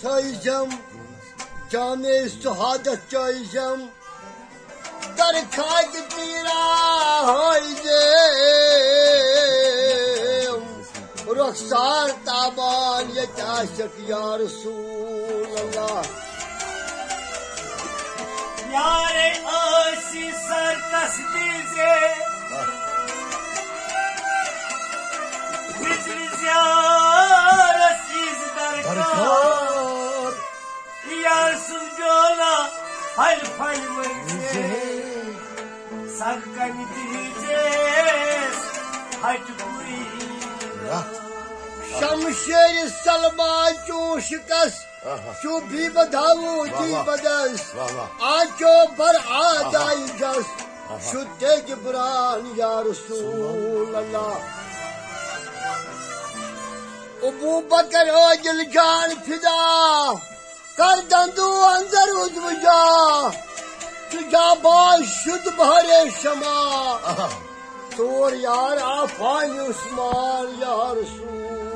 تھائیزم جامع شہادت چائیزم در خاک تیرا ہائیزم رخسار تابان یہ عاشق یا رسول اللہ یار آسی سر تصویر سے بزر زیارت چیز درکار یار سنجولا حل پھل ورزے سکن دیجے ہٹ پوری شمشیر سلما چون شکست چو بھی بدھاو دی بدس آنچو بر آدائی جس شدے جبران یا رسول اللہ ابو بکر ہو جل جان فدا کر دندو اندر ادو جا تجا باش شد بھرے شما تور یار آفائی عثمان یا رسول